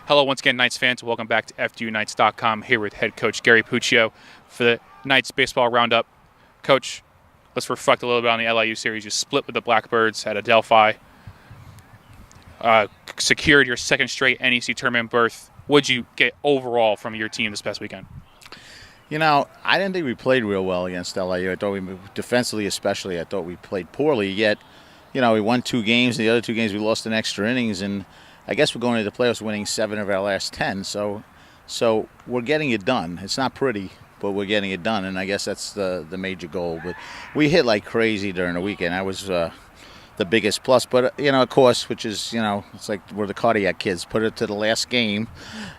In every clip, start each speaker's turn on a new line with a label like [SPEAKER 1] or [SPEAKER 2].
[SPEAKER 1] Hello once again, Knights fans. Welcome back to FDUKnights.com here with head coach Gary Puccio for the Knights baseball roundup. Coach, let's reflect a little bit on the LIU series. You split with the Blackbirds at Adelphi, secured your second straight NEC Tournament berth. What did you get overall from your team this past weekend?
[SPEAKER 2] You know, I didn't think we played real well against LIU. I thought we, defensively especially, I thought we played poorly. Yet, you know, we won 2 games. The other 2 games we lost in extra innings, and I guess we're going into the playoffs winning 7 of our last 10. So we're getting it done. It's not pretty, but we're getting it done, and I guess that's the major goal. But we hit like crazy during the weekend. That was the biggest plus. But, you know, of course, which is, you know, it's like we're the cardiac kids. Put it to the last game,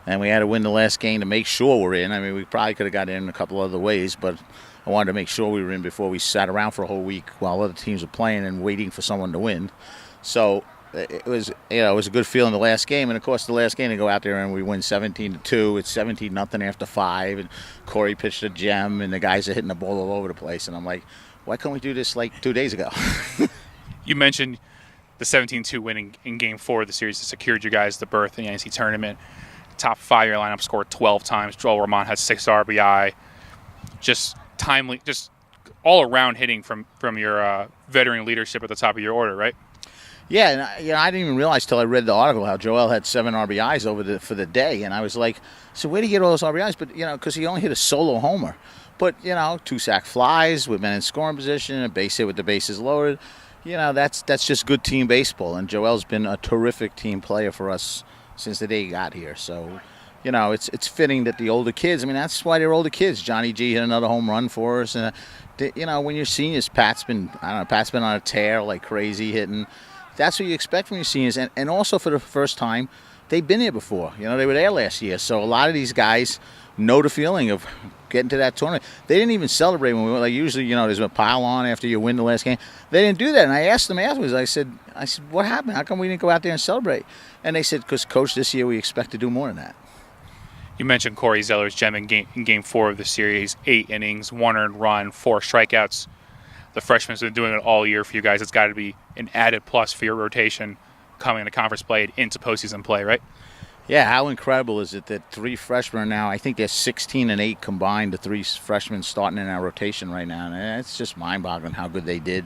[SPEAKER 2] and we had to win the last game to make sure we're in. I mean, we probably could have got in a couple other ways, but I wanted to make sure we were in before we sat around for a whole week while other teams were playing and waiting for someone to win. So it was, you know, it was a good feeling the last game, and of course the last game to go out there and we win 17-2. It's 17-0 after 5, and Corey pitched a gem, and the guys are hitting the ball all over the place, and I'm like, why couldn't we do this like 2 days ago?
[SPEAKER 1] You mentioned the 17-2 win in Game 4 of the series that secured you guys the berth in the NEC Tournament. Top 5 of your lineup scored 12 times. Joel Ramon had 6 RBI. Just timely, just all-around hitting from your veteran leadership at the top of your order, right?
[SPEAKER 2] Yeah, and I didn't even realize till I read the article how Joel had 7 RBIs for the day, and I was like, so where did he get all those RBIs? But, you know, because he only hit a solo homer. But, you know, 2 sac flies, we've been in scoring position, a base hit with the bases loaded. You know, that's just good team baseball, and Joel's been a terrific team player for us since the day he got here. So, you know, it's fitting that the older kids, I mean, that's why they're older kids. Johnny G hit another home run for us, and, you know, when you're seniors, Pat's been on a tear like crazy hitting. That's what you expect from your seniors, and also for the first time, they've been here before. You know, they were there last year, so a lot of these guys know the feeling of getting to that tournament. They didn't even celebrate when we went. Like usually, you know, there's a pile on after you win the last game. They didn't do that, and I asked them afterwards. I said, what happened? How come we didn't go out there and celebrate? And they said, because Coach, this year we expect to do more than that.
[SPEAKER 1] You mentioned Corey Zeller's gem in Game 4 of the series. 8 innings, 1 earned run, 4 strikeouts. The freshman's been doing it all year for you guys. It's got to be an added plus for your rotation coming into conference play and into postseason play, right?
[SPEAKER 2] Yeah, how incredible is it that 3 freshmen are now, I think they're 16 and 8 combined, the 3 freshmen starting in our rotation right now. And it's just mind-boggling how good they did.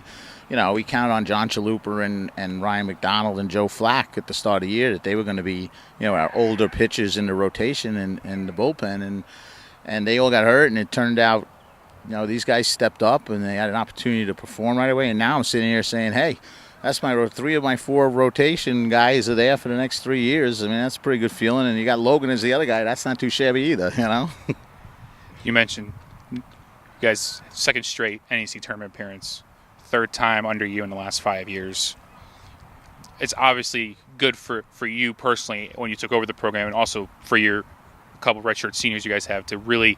[SPEAKER 2] You know, we counted on John Chalupa and Ryan McDonald and Joe Flack at the start of the year that they were going to be, you know, our older pitchers in the rotation and the bullpen. And they all got hurt, and it turned out, you know, these guys stepped up and they had an opportunity to perform right away. And now I'm sitting here saying, hey, that's 3 of my 4 rotation guys are there for the next 3 years. I mean, that's a pretty good feeling. And you got Logan as the other guy. That's not too shabby either, you know.
[SPEAKER 1] You mentioned you guys' second straight NEC Tournament appearance, 3rd time under you in the last 5 years. It's obviously good for you personally when you took over the program, and also for your couple of redshirt seniors you guys have to really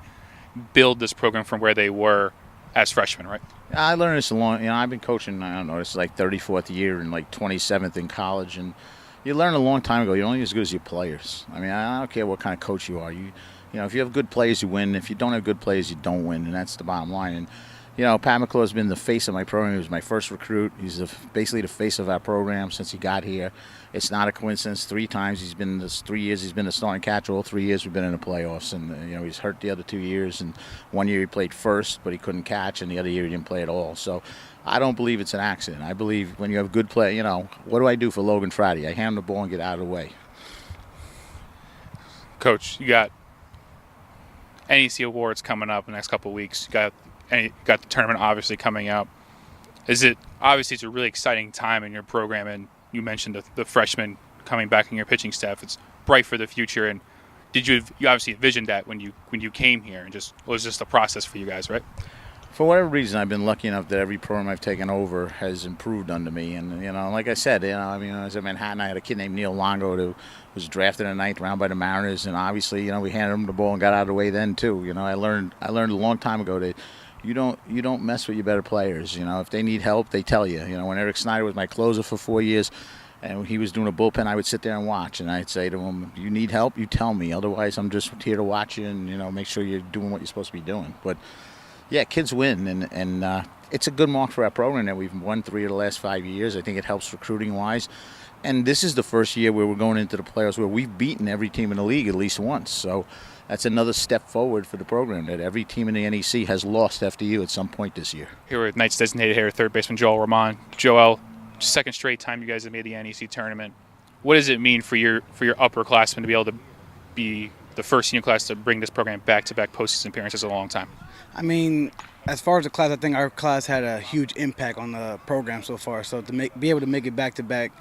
[SPEAKER 1] build this program from where they were as freshmen, right?
[SPEAKER 2] I learned this I've been coaching, I don't know, it's like 34th year and like 27th in college, and you learn a long time ago, you're only as good as your players. I mean, I don't care what kind of coach you are. You know, if you have good players, you win. If you don't have good players, you don't win, and that's the bottom line. And, you know, Pat McClure has been the face of my program. He was my first recruit. He's basically the face of our program since he got here. It's not a coincidence. 3 times he's been this 3 years. He's been the starting catcher. All 3 years we've been in the playoffs, and you know, he's hurt the other 2 years. And 1 year he played first, but he couldn't catch, and the other year he didn't play at all. So I don't believe it's an accident. I believe when you have good play, you know, what do I do for Logan Friday? I hand him the ball and get out of the way.
[SPEAKER 1] Coach, you got NEC awards coming up in the next couple of weeks. You got the tournament obviously coming up. It's a really exciting time in your program, and you mentioned the freshmen coming back in your pitching staff. It's bright for the future. And did you obviously envisioned that when you came here, and just was just a process for you guys, right?
[SPEAKER 2] For whatever reason, I've been lucky enough that every program I've taken over has improved under me. And, you know, like I said, you know, I mean, when I was in Manhattan, I had a kid named Neil Longo who was drafted in the 9th round by the Mariners. And obviously, you know, we handed him the ball and got out of the way then, too. You know, I learned a long time ago that you don't mess with your better players. You know, if they need help, they tell you. You know, when Eric Snyder was my closer for 4 years, and he was doing a bullpen, I would sit there and watch, and I'd say to him, you need help, you tell me. Otherwise, I'm just here to watch you and, you know, make sure you're doing what you're supposed to be doing. But, yeah, kids win, and it's a good mark for our program that we've won 3 of the last 5 years. I think it helps recruiting-wise. And this is the first year where we're going into the playoffs where we've beaten every team in the league at least once. So that's another step forward for the program, that every team in the NEC has lost FDU at some point this year.
[SPEAKER 1] Here with Knights designated hitter, third baseman Joel Ramon. Joel, second straight time you guys have made the NEC tournament. What does it mean for your upperclassmen to be able to be the first senior class to bring this program back-to-back postseason appearances in a long time?
[SPEAKER 3] I mean, as far as the class, I think our class had a huge impact on the program so far. So to be able to make it back-to-back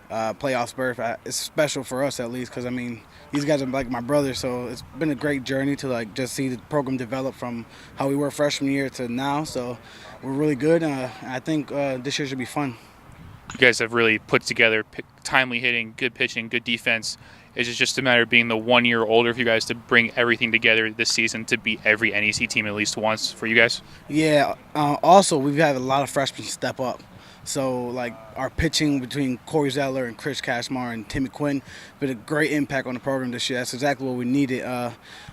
[SPEAKER 3] playoffs berth, it's special for us at least, because I mean, these guys are like my brothers. So it's been a great journey to like just see the program develop from how we were freshman year to now. So we're really good. I think this year should be fun.
[SPEAKER 1] You guys have really put together timely hitting, good pitching, good defense. Is it just a matter of being the 1 year older for you guys to bring everything together this season to beat every NEC team at least once for you guys?
[SPEAKER 3] Yeah. Also, we've had a lot of freshmen step up. So, like, our pitching between Corey Zeller and Chris Cashmar and Timmy Quinn been a great impact on the program this year. That's exactly what we needed.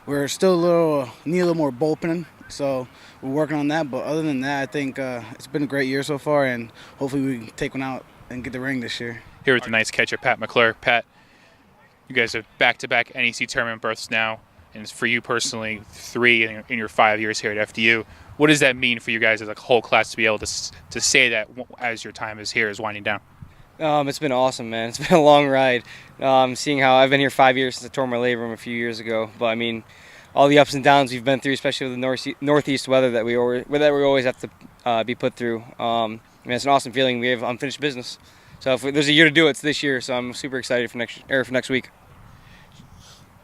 [SPEAKER 3] We're still need a little more bullpen, so we're working on that. But other than that, I think it's been a great year so far, and hopefully we can take one out and get the ring this year.
[SPEAKER 1] Here with the Knights catcher, Pat McClure. Pat, you guys have back-to-back NEC tournament berths now, and it's for you personally 3 in your 5 years here at FDU. What does that mean for you guys as a whole class to be able to say that as your time is winding down?
[SPEAKER 4] It's been awesome, man. It's been a long ride. Seeing how I've been here 5 years since I tore my labrum a few years ago. But I mean, all the ups and downs we've been through, especially with the northeast weather that we always have to be put through. I mean, it's an awesome feeling. We have unfinished business. So if there's a year to do it, it's this year. So I'm super excited for next week.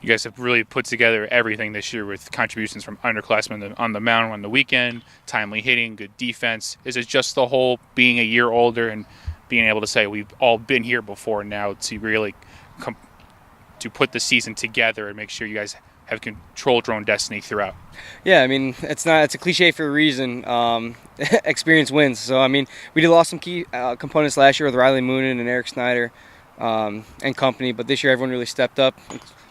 [SPEAKER 1] You guys have really put together everything this year with contributions from underclassmen on the mound on the weekend, timely hitting, good defense. Is it just the whole being a year older and being able to say we've all been here before now to really to put the season together and make sure you guys have controlled your own destiny throughout?
[SPEAKER 4] Yeah, I mean, it's a cliche for a reason. Experience wins. So, I mean, we did lost some key components last year with Riley Moonen and Eric Snyder and company, but this year everyone really stepped up.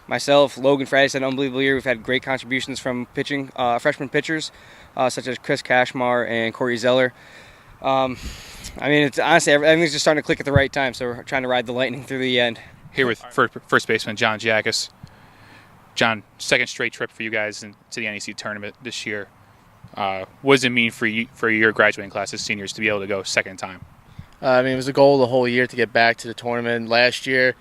[SPEAKER 4] Myself, Logan Fradis had an unbelievable year. We've had great contributions from pitching, freshman pitchers, such as Chris Cashmar and Corey Zeller. I mean, it's honestly, everything's just starting to click at the right time, so we're trying to ride the lightning through the end.
[SPEAKER 1] Here with first baseman John Giakas. John, second straight trip for you guys into the NEC tournament this year. What does it mean for your graduating class as seniors to be able to go second time?
[SPEAKER 5] I mean, it was a goal the whole year to get back to the tournament. Last year,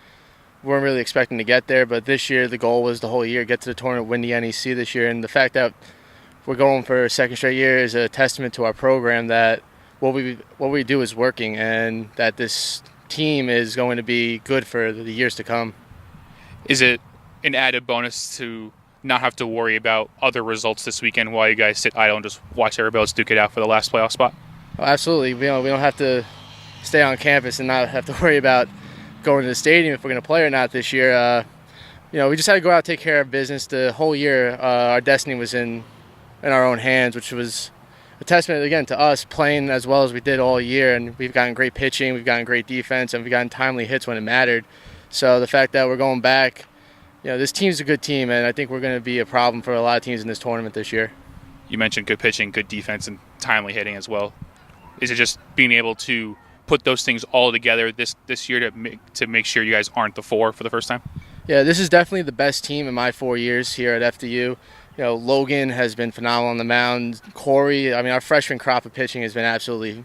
[SPEAKER 5] we weren't really expecting to get there, but this year the goal was the whole year, get to the tournament, win the NEC this year. And the fact that we're going for a second straight year is a testament to our program that what we do is working and that this team is going to be good for the years to come.
[SPEAKER 1] Is it an added bonus to not have to worry about other results this weekend while you guys sit idle and just watch everybody else duke it out for the last playoff spot?
[SPEAKER 5] Oh, absolutely. We don't have to stay on campus and not have to worry about going to the stadium if we're going to play or not this year. We just had to go out and take care of business. The whole year, our destiny was in our own hands, which was a testament, again, to us playing as well as we did all year. And we've gotten great pitching, we've gotten great defense, and we've gotten timely hits when it mattered. So the fact that we're going back, this team's a good team, and I think we're going to be a problem for a lot of teams in this tournament this year.
[SPEAKER 1] You mentioned good pitching, good defense, and timely hitting as well. Is it just being able to put those things all together this year to make sure you guys aren't the 4 for the first time?
[SPEAKER 5] Yeah, this is definitely the best team in my 4 years here at FDU. Logan has been phenomenal on the mound. Corey, I mean, our freshman crop of pitching has been absolutely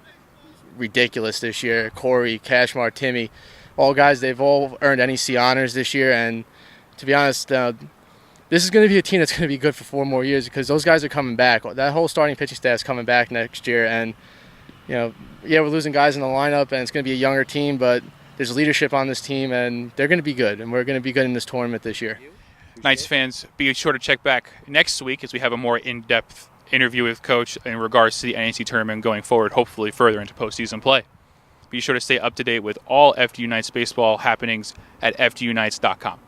[SPEAKER 5] ridiculous this year. Corey, Cashmar, Timmy, all guys, they've all earned NEC honors this year. And to be honest, this is going to be a team that's going to be good for 4 more years because those guys are coming back. That whole starting pitching staff is coming back next year. And, we're losing guys in the lineup, and it's going to be a younger team, but there's leadership on this team, and they're going to be good, and we're going to be good in this tournament this year.
[SPEAKER 1] Knights fans, be sure to check back next week as we have a more in-depth interview with Coach in regards to the NEC tournament going forward, hopefully further into postseason play. Be sure to stay up to date with all FDU Knights baseball happenings at FDUKnights.com.